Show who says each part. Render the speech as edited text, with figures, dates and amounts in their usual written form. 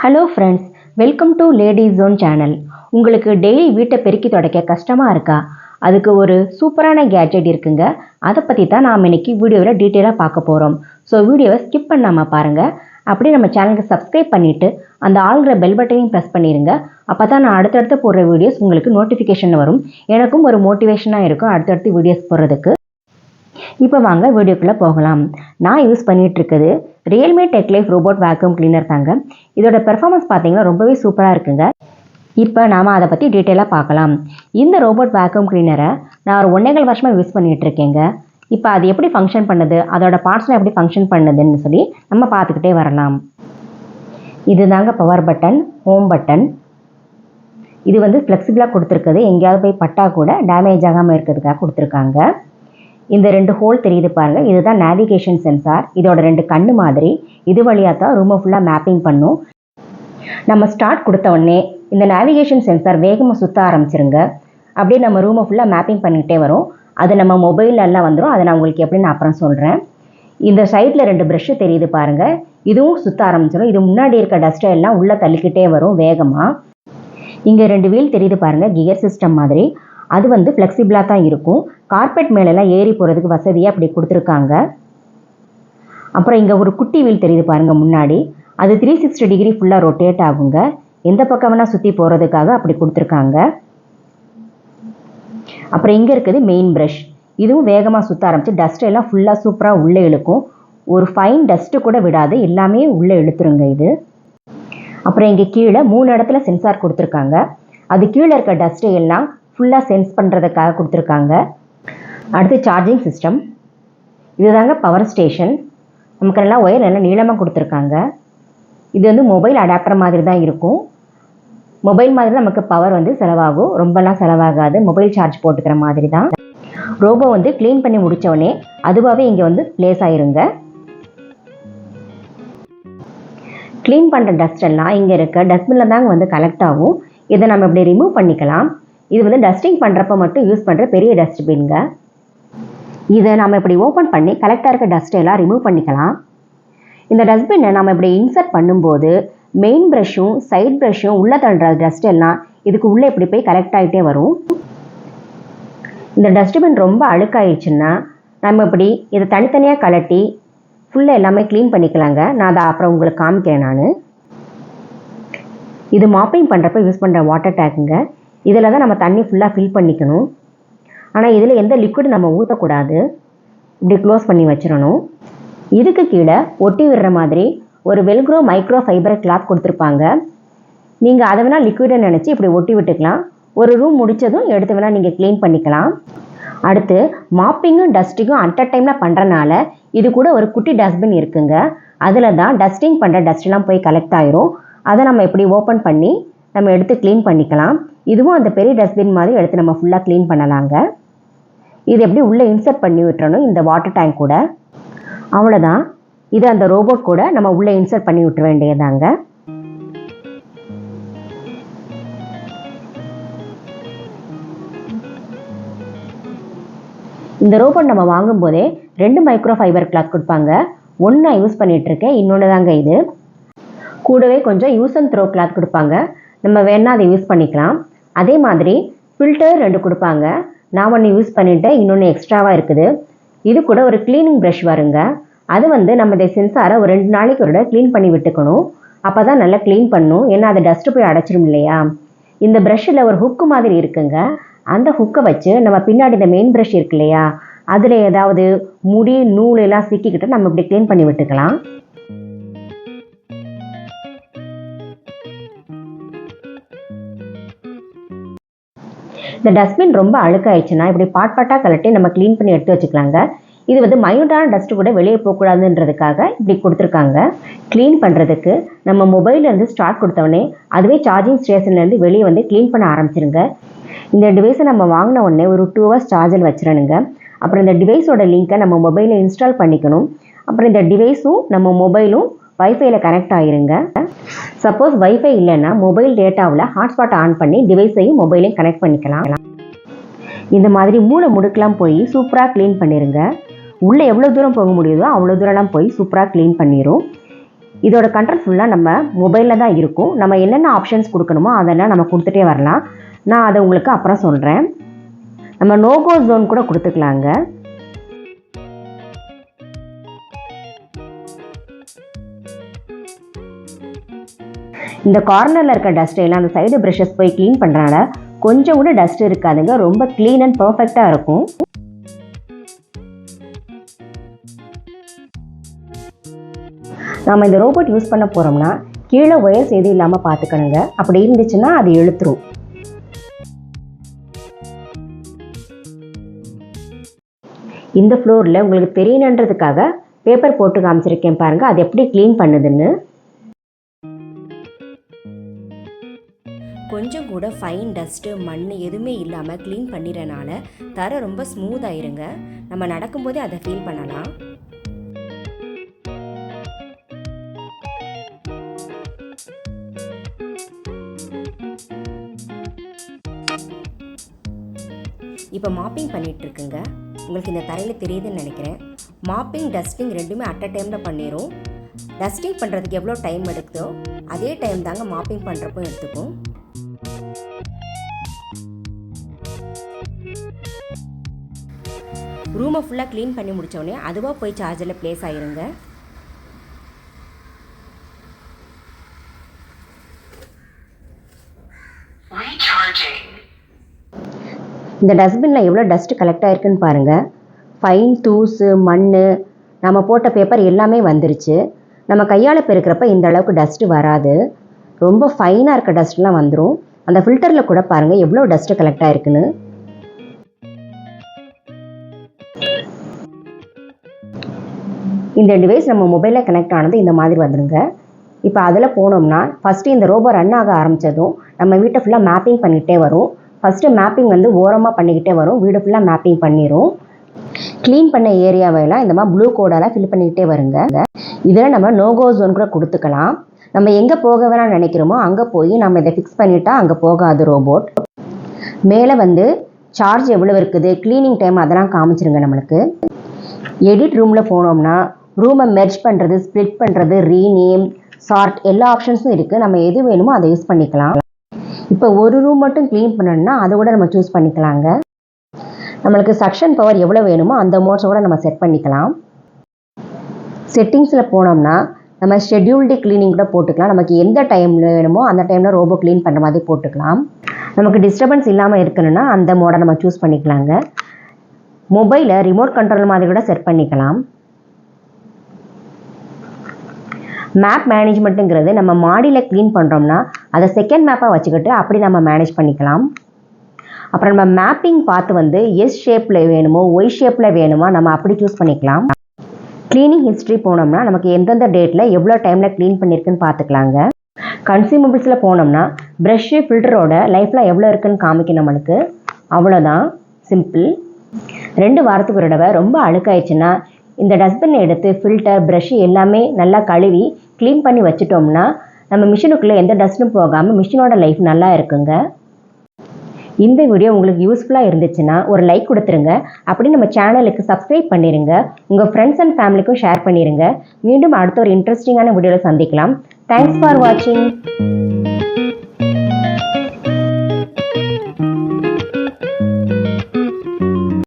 Speaker 1: Hello friends, welcome to ladies zone channel. உங்களுக்கு daily வீட்டை பெருக்கி துடைக்க கஷ்டமாக இருக்கா? அதுக்கு ஒரு சூப்பரான கேட்ஜெட் இருக்குங்க. அதை பற்றி தான் நாம் இன்னைக்கு வீடியோவில் டீட்டெயிலாக பார்க்க போகிறோம். ஸோ வீடியோவை ஸ்கிப் பண்ணாமல் பாருங்கள். அப்படியே நம்ம சேனலுக்கு சப்ஸ்கிரைப் பண்ணிவிட்டு அந்த ஆளுங்கிற பெல் பட்டனையும் ப்ரெஸ் பண்ணிடுங்க. அப்போ தான் நான் அடுத்தடுத்து போடுற வீடியோஸ் உங்களுக்கு நோட்டிஃபிகேஷன் வரும். எனக்கும் ஒரு மோட்டிவேஷனாக இருக்கும் அடுத்தடுத்து வீடியோஸ் போடுறதுக்கு. இப்போ வாங்க வீடியோக்குள்ளே போகலாம். நான் யூஸ் பண்ணிகிட்டு இருக்குது Realme Techlife Robot Vacuumcleaner தாங்க. இதோட பெர்ஃபார்மன்ஸ் பார்த்தீங்கன்னா ரொம்பவே சூப்பராக இருக்குங்க. இப்போ நாம் அதை பற்றி டீட்டெயிலாக பார்க்கலாம். இந்த ரோபோட் வேக்யூம் கிளீனரை நான் ஒரு 1.25 வருஷமாக யூஸ் பண்ணிகிட்டு இருக்கேங்க. இப்போ அது எப்படி ஃபங்க்ஷன் பண்ணுது, அதோட பார்ட்ஸ்லாம் எப்படி ஃபங்க்ஷன் பண்ணுதுன்னு சொல்லி நம்ம பார்த்துக்கிட்டே வரலாம். இது தாங்க பவர் பட்டன், ஹோம் பட்டன். இது வந்து ஃப்ளெக்சிபிளாக கொடுத்துருக்குது. எங்கேயாவது போய் பட்டா கூட டேமேஜ் ஆகாமல் இருக்கிறதுக்காக கொடுத்துருக்காங்க. இந்த 2 ஹோல் தெரியுது பாருங்கள், இதுதான் நேவிகேஷன் சென்சார். இதோட 2 கண்ணு மாதிரி இது வழியாக தான் ரூமை ஃபுல்லாக மேப்பிங் பண்ணும். நம்ம ஸ்டார்ட் கொடுத்த உடனே இந்த நேவிகேஷன் சென்சார் வேகமாக சுற்ற ஆரம்பிச்சிருங்க. அப்படியே நம்ம ரூமை ஃபுல்லாக மேப்பிங் பண்ணிகிட்டே வரும். அது நம்ம மொபைலெல்லாம் வந்துடும். அதை நான் உங்களுக்கு எப்படின்னு அப்புறம் சொல்கிறேன். இந்த சைடில் 2 ப்ரஷ்ஷு தெரியுது பாருங்கள், இதுவும் சுற்ற ஆரம்பிச்சிடும். இது முன்னாடி இருக்க டஸ்ட்டை எல்லாம் உள்ளே தள்ளிக்கிட்டே வரும் வேகமாக. இங்கே 2 வீல் தெரியுது பாருங்கள், கியர் சிஸ்டம் மாதிரி. அது வந்து ஃப்ளெக்சிபிளாக தான் இருக்கும். கார்பெட் மேலெல்லாம் ஏறி போகிறதுக்கு வசதியாக அப்படி கொடுத்துருக்காங்க. அப்புறம் இங்கே ஒரு குட்டி வீல் தெரியுது பாருங்கள் முன்னாடி. அது 360 டிகிரி ஃபுல்லாக ரொட்டேட் ஆகுங்க. எந்த பக்கம் வேணால் சுற்றி போகிறதுக்காக அப்படி கொடுத்துருக்காங்க. அப்புறம் இங்கே இருக்குது மெயின் ப்ரஷ். இதுவும் வேகமாக சுற்ற ஆரம்பிச்சு டஸ்ட் எல்லாம் ஃபுல்லாக சூப்பராக உள்ளே இழுக்கும். ஒரு ஃபைன் டஸ்ட்டு கூட விடாது, எல்லாமே உள்ளே இழுத்துருங்க இது. அப்புறம் இங்கே கீழே 3 இடத்துல சென்சார் கொடுத்துருக்காங்க. அது கீழே இருக்க டஸ்ட்டை எல்லாம் ஃபுல்லாக சென்ஸ் பண்ணுறதுக்காக கொடுத்துருக்காங்க. அடுத்து சார்ஜிங் சிஸ்டம். இதுதாங்க பவர் ஸ்டேஷன். நமக்கு நல்லா ஒயர் நல்லா நீளமாக கொடுத்துருக்காங்க. இது வந்து மொபைல் அடாப்டர் மாதிரி தான் இருக்கும். மொபைல் மாதிரி தான் நமக்கு பவர் வந்து செலவாகும், ரொம்பலாம் செலவாகாது. மொபைல் சார்ஜ் போட்டுக்கிற மாதிரி தான். ரோபோ வந்து க்ளீன் பண்ணி முடித்தோடனே அதுவாகவே இங்கே வந்து ப்ளேஸ் ஆயிருங்க. க்ளீன் பண்ணுற டஸ்ட் எல்லாம் இங்கே இருக்க டஸ்ட்பினில் தாங்க வந்து கலெக்ட் ஆகும். இதை நம்ம இப்படி ரிமூவ் பண்ணிக்கலாம். இது வந்து டஸ்டிங் பண்ணுறப்ப மட்டும் யூஸ் பண்ணுற பெரிய டஸ்ட்பின்ங்க. இதை நம்ம இப்படி ஓப்பன் பண்ணி கலெக்டாக இருக்க டஸ்ட் எல்லாம் ரிமூவ் பண்ணிக்கலாம். இந்த டஸ்ட்பினை நம்ம இப்படி இன்சர்ட் பண்ணும்போது மெயின் ப்ரஷ்ஷும் சைட் ப்ரஷ்ஷும் உள்ளே தள்ளுற டஸ்ட் எல்லாம் இதுக்கு உள்ளே இப்படி போய் கலெக்ட் ஆகிட்டே வரும். இந்த டஸ்ட்பின் ரொம்ப அழுக்காயிடுச்சுன்னா நம்ம இப்படி இதை தனித்தனியாக கலட்டி ஃபுல்லாக எல்லாமே க்ளீன் பண்ணிக்கலாங்க. நான் அதை அப்புறம் உங்களுக்கு காமிக்கிறேன். நான் இது மாப்பிங் பண்ணுறப்ப யூஸ் பண்ணுற வாட்டர் டேக்குங்க. இதில் தான் நம்ம தண்ணி ஃபுல்லாக ஃபில் பண்ணிக்கணும். ஆனால் இதில் எந்த லிக்விட் நம்ம ஊற்றக்கூடாது. இப்படி க்ளோஸ் பண்ணி வச்சிடணும். இதுக்கு கீழே ஒட்டி விடுற மாதிரி ஒரு வெல்க்ரோ மைக்ரோ ஃபைபர் கிளாத் கொடுத்துருப்பாங்க. நீங்கள் அதை வேணால் லிக்விடை நினச்சி இப்படி ஒட்டி விட்டுக்கலாம். ஒரு ரூம் முடித்ததும் எடுத்து வேணால் நீங்கள் க்ளீன் பண்ணிக்கலாம். அடுத்து மாப்பிங்கும் டஸ்டிங்கும் அட் அ டைமில் பண்ணுறனால இது கூட ஒரு குட்டி டஸ்ட்பின் இருக்குங்க. அதில் தான் டஸ்டிங் பண்ணுற டஸ்ட்லாம் போய் கலெக்ட் ஆயிரும். அதை நம்ம இப்படி ஓப்பன் பண்ணி நம்ம எடுத்து க்ளீன் பண்ணிக்கலாம். இதுவும் அந்த பெரிய டஸ்ட்பின் மாதிரி எடுத்து நம்ம ஃபுல்லாக க்ளீன் பண்ணலாங்க. இது எப்படி உள்ளே இன்சர்ட் பண்ணி விட்டுறணும் இந்த வாட்டர் டேங்க் கூட. அவ்வளோதான். இது அந்த ரோபோட் கூட நம்ம உள்ளே இன்சர்ட் பண்ணி விட்டுற வேண்டியதாங்க. இந்த ரோபோட் நம்ம வாங்கும்போதே 2 மைக்ரோ ஃபைபர் கிளாத் கொடுப்பாங்க. ஒன்று நான் யூஸ் பண்ணிகிட்ருக்கேன், இன்னொன்று தாங்க இது. கூடவே கொஞ்சம் யூஸ் அண்ட் த்ரோ கிளாத் கொடுப்பாங்க. நம்ம வேணால் அதை யூஸ் பண்ணிக்கலாம். அதே மாதிரி ஃபில்டர் 2 கொடுப்பாங்க. நான் ஒன்று யூஸ் பண்ணிவிட்டேன், இன்னொன்று எக்ஸ்ட்ராவாக இருக்குது. இது கூட ஒரு க்ளீனிங் ப்ரஷ் வருங்க. அது வந்து நம்ம இந்த சென்சாரை ஒரு 2 நாளைக்கு ஒரு க்ளீன் பண்ணி விட்டுக்கணும். அப்போ தான் நல்லா க்ளீன் பண்ணணும். ஏன்னா அதை டஸ்ட்டு போய் அடைச்சிடும் இல்லையா. இந்த ப்ரஷ்ஷில் ஒரு ஹுக்கு மாதிரி இருக்குங்க. அந்த ஹுக்கை வச்சு நம்ம பின்னாடி இந்த மெயின் ப்ரஷ் இருக்கு இல்லையா, அதில் ஏதாவது முடி நூல் எல்லாம் சிக்கிக்கிட்டு நம்ம இப்படி க்ளீன் பண்ணி விட்டுக்கலாம். இந்த டஸ்ட்பின் ரொம்ப அழுக்காயிடுச்சுன்னா இப்படி பாட்டாக கலட்டி நம்ம க்ளீன் பண்ணி எடுத்து வச்சுக்கலாங்க. இது வந்து மைனூட்டான டஸ்ட்டு கூட வெளியே போகக்கூடாதுன்றதுக்காக இப்படி கொடுத்துருக்காங்க. க்ளீன் பண்ணுறதுக்கு நம்ம மொபைல்லேருந்து ஸ்டார்ட் கொடுத்தோடனே அதுவே சார்ஜிங் ஸ்டேஷன்லேருந்து வெளியே வந்து க்ளீன் பண்ண ஆரம்பிச்சிருங்க. இந்த டிவைஸை நம்ம வாங்கின உடனே ஒரு 2 hours சார்ஜில் வச்சிடணுங்க. அப்புறம் இந்த டிவைஸோட லிங்க்கை நம்ம மொபைலில் இன்ஸ்டால் பண்ணிக்கணும். அப்புறம் இந்த டிவைஸும் நம்ம மொபைலும் வைஃபைல கனெக்ட் ஆகிருங்க. சப்போஸ் வைஃபை இல்லைன்னா மொபைல் டேட்டாவில் ஹாட்ஸ்பாட் ஆன் பண்ணி டிவைஸையும் மொபைலையும் கனெக்ட் பண்ணிக்கலாம். இந்த மாதிரி மூளை முடுக்கெலாம் போய் சூப்பராக க்ளீன் பண்ணிடுங்க. உள்ளே எவ்வளோ தூரம் போக முடியுதோ அவ்வளோ தூரம்லாம் போய் சூப்பராக க்ளீன் பண்ணிடும். இதோட கண்ட்ரோல் ஃபுல்லாக நம்ம மொபைலில் தான் இருக்கும். நம்ம என்னென்ன ஆப்ஷன்ஸ் கொடுக்கணுமோ அதெல்லாம் நம்ம கொடுத்துட்டே வரலாம். நான் அதை உங்களுக்கு அப்புறம் சொல்கிறேன். நம்ம நோகோ ஜோன் கூட கொடுத்துக்கலாங்க. இந்த கார்னரில் இருக்க டஸ்ட் எல்லாம் அந்த சைடு ப்ரஷஸ் போய் க்ளீன் பண்ணுறனால கொஞ்சம் கூட டஸ்ட் இருக்காதுங்க. ரொம்ப க்ளீன் அண்ட் பர்ஃபெக்டாக இருக்கும். நம்ம இந்த ரோபோட் யூஸ் பண்ண போகிறோம்னா கீழே ஒயர்ஸ் எதுவும் இல்லாமல் பார்த்துக்கணுங்க. அப்படி இருந்துச்சுன்னா அது இழுத்துரும். இந்த ஃப்ளோரில் உங்களுக்கு தெரியணுன்றதுக்காக பேப்பர் போட்டு காமிச்சிருக்கேன் பாருங்கள், அது எப்படி க்ளீன் பண்ணுதுன்னு. கொஞ்சம் கூட ஃபைன் டஸ்ட்டு மண் எதுவுமே இல்லாமல் க்ளீன் பண்ணிடுறனால தரை ரொம்ப ஸ்மூத் ஆயிருங்க. நம்ம நடக்கும்போதே அதை ஃபீல் பண்ணலாம். இப்போ மாப்பிங் பண்ணிகிட்டு இருக்குங்க. உங்களுக்கு இந்த தரையில் தெரியுதுன்னு நினைக்கிறேன். மாப்பிங் டஸ்டிங் ரெண்டுமே அட் அ டைமில் பண்ணிடும். டஸ்டிங் பண்ணுறதுக்கு எவ்வளோ டைம் எடுக்குதோ அதே டைம் தாங்க மாப்பிங் பண்ணுறப்போ எடுத்துக்கும். ரூமை ஃபுல்லாக க்ளீன் பண்ணி முடித்தோடனே அதுவாக போய் சார்ஜரில் ப்ளேஸ் ஆகிருங்க. இந்த டஸ்ட்பினில் எவ்வளோ டஸ்ட்டு கலெக்ட் ஆகிருக்குன்னு பாருங்கள். ஃபைன் தூசு மண் நம்ம போட்ட பேப்பர் எல்லாமே வந்துருச்சு. நம்ம கையால் பெருக்கிறப்ப இந்த அளவுக்கு டஸ்ட்டு வராது. ரொம்ப ஃபைனாக இருக்க டஸ்ட்லாம் வந்துடும். அந்த ஃபில்டரில் கூட பாருங்கள் எவ்வளோ டஸ்ட்டு கலெக்ட் ஆகிருக்குன்னு. இந்த டிவைஸ் நம்ம மொபைலில் கனெக்ட் ஆனது இந்த மாதிரி வந்துடுங்க. இப்போ அதில் போனோம்னா ஃபஸ்ட்டு இந்த ரோபோ ரன் ஆக ஆரம்பித்ததும் நம்ம வீட்டை ஃபுல்லாக மேப்பிங் பண்ணிகிட்டே வரும். ஃபஸ்ட்டு மேப்பிங் வந்து ஓரமாக பண்ணிக்கிட்டே வரும். வீடு ஃபுல்லாக மேப்பிங் பண்ணிடும். க்ளீன் பண்ண ஏரியாவெல்லாம் இந்த மாதிரி ப்ளூ கோடால் ஃபில் பண்ணிக்கிட்டே வருங்க. இதில் நம்ம நோகோ ஜோன் கூட கொடுத்துக்கலாம். நம்ம எங்கே போக வேணாம்னு நினைக்கிறோமோ அங்கே போய் நம்ம இதை ஃபிக்ஸ் பண்ணிட்டா அங்கே போகாது ரோபோட். மேலே வந்து சார்ஜ் எவ்வளோ இருக்குது, க்ளீனிங் டைம் அதெல்லாம் காமிச்சிருங்க நம்மளுக்கு. எடிட் ரூமில் போனோம்னா ரூமை மெர்ஜ் பண்ணுறது, ஸ்ப்ளிட் பண்ணுறது, ரீநேம், சார்ட் எல்லா ஆப்ஷன்ஸும் இருக்குது. நம்ம எது வேணுமோ அதை யூஸ் பண்ணிக்கலாம். இப்போ ஒரு ரூம் மட்டும் க்ளீன் பண்ணணும்னா அதை கூட நம்ம சூஸ் பண்ணிக்கலாங்க. நம்மளுக்கு சக்ஷன் பவர் எவ்வளோ வேணுமோ அந்த மோட்ஸை கூட நம்ம செட் பண்ணிக்கலாம். செட்டிங்ஸில் போனோம்னா நம்ம ஷெட்யூல்டு க்ளீனிங் கூட போட்டுக்கலாம். நமக்கு எந்த டைமில் வேணுமோ அந்த டைமில் ரோபோ க்ளீன் பண்ணுற மாதிரி போட்டுக்கலாம். நமக்கு டிஸ்டர்பன்ஸ் இல்லாமல் இருக்கணும்னா அந்த மோடை நம்ம சூஸ் பண்ணிக்கலாங்க. மொபைலை ரிமோட் கண்ட்ரோல் மாதிரி கூட செட் பண்ணிக்கலாம். மேப் மேனேஜ்மெண்ட்டுங்கிறது நம்ம மாடியில் க்ளீன் பண்ணுறோம்னா அதை செகண்ட் மேப்பாக வச்சுக்கிட்டு அப்படி நம்ம மேனேஜ் பண்ணிக்கலாம். அப்புறம் நம்ம மேப்பிங் பார்த்து வந்து எஸ் ஷேப்பில் வேணுமோ ஒய் ஷேப்பில் வேணுமோ நம்ம அப்படி சூஸ் பண்ணிக்கலாம். க்ளீனிங் ஹிஸ்ட்ரி போனோம்னா நமக்கு எந்தெந்த டேட்டில் எவ்வளோ டைமில் க்ளீன் பண்ணியிருக்குன்னு பார்த்துக்கலாங்க. கன்சியூமபிள்ஸில் போனோம்னா ப்ரஷ்ஷு ஃபில்டரோட லைஃப்பில் எவ்வளோ இருக்குன்னு காமிக்கும் நம்மளுக்கு. அவ்வளோதான், சிம்பிள். 2 வாரத்துக்கு ஒரு தடவை ரொம்ப அழுக்காயிடுச்சுன்னா இந்த டஸ்ட்பினை எடுத்து ஃபில்டர் ப்ரஷ்ஷு எல்லாமே நல்லா கழுவி க்ளீன் பண்ணி வச்சுட்டோம்னா நம்ம மிஷினுக்குள்ளே எந்த டஸ்ட்டும் போகாமல் மிஷினோட லைஃப் நல்லா இருக்குங்க. இந்த வீடியோ உங்களுக்கு யூஸ்ஃபுல்லாக இருந்துச்சுன்னா ஒரு லைக் கொடுத்துருங்க. அப்படி நம்ம சேனலுக்கு சப்ஸ்கிரைப் பண்ணிடுங்க. உங்கள் ஃப்ரெண்ட்ஸ் அண்ட் ஃபேமிலிக்கும் ஷேர் பண்ணிடுங்க. மீண்டும் அடுத்த ஒரு இன்ட்ரெஸ்டிங்கான வீடியோவில் சந்திக்கலாம். தேங்க்ஸ் ஃபார் வாட்சிங்.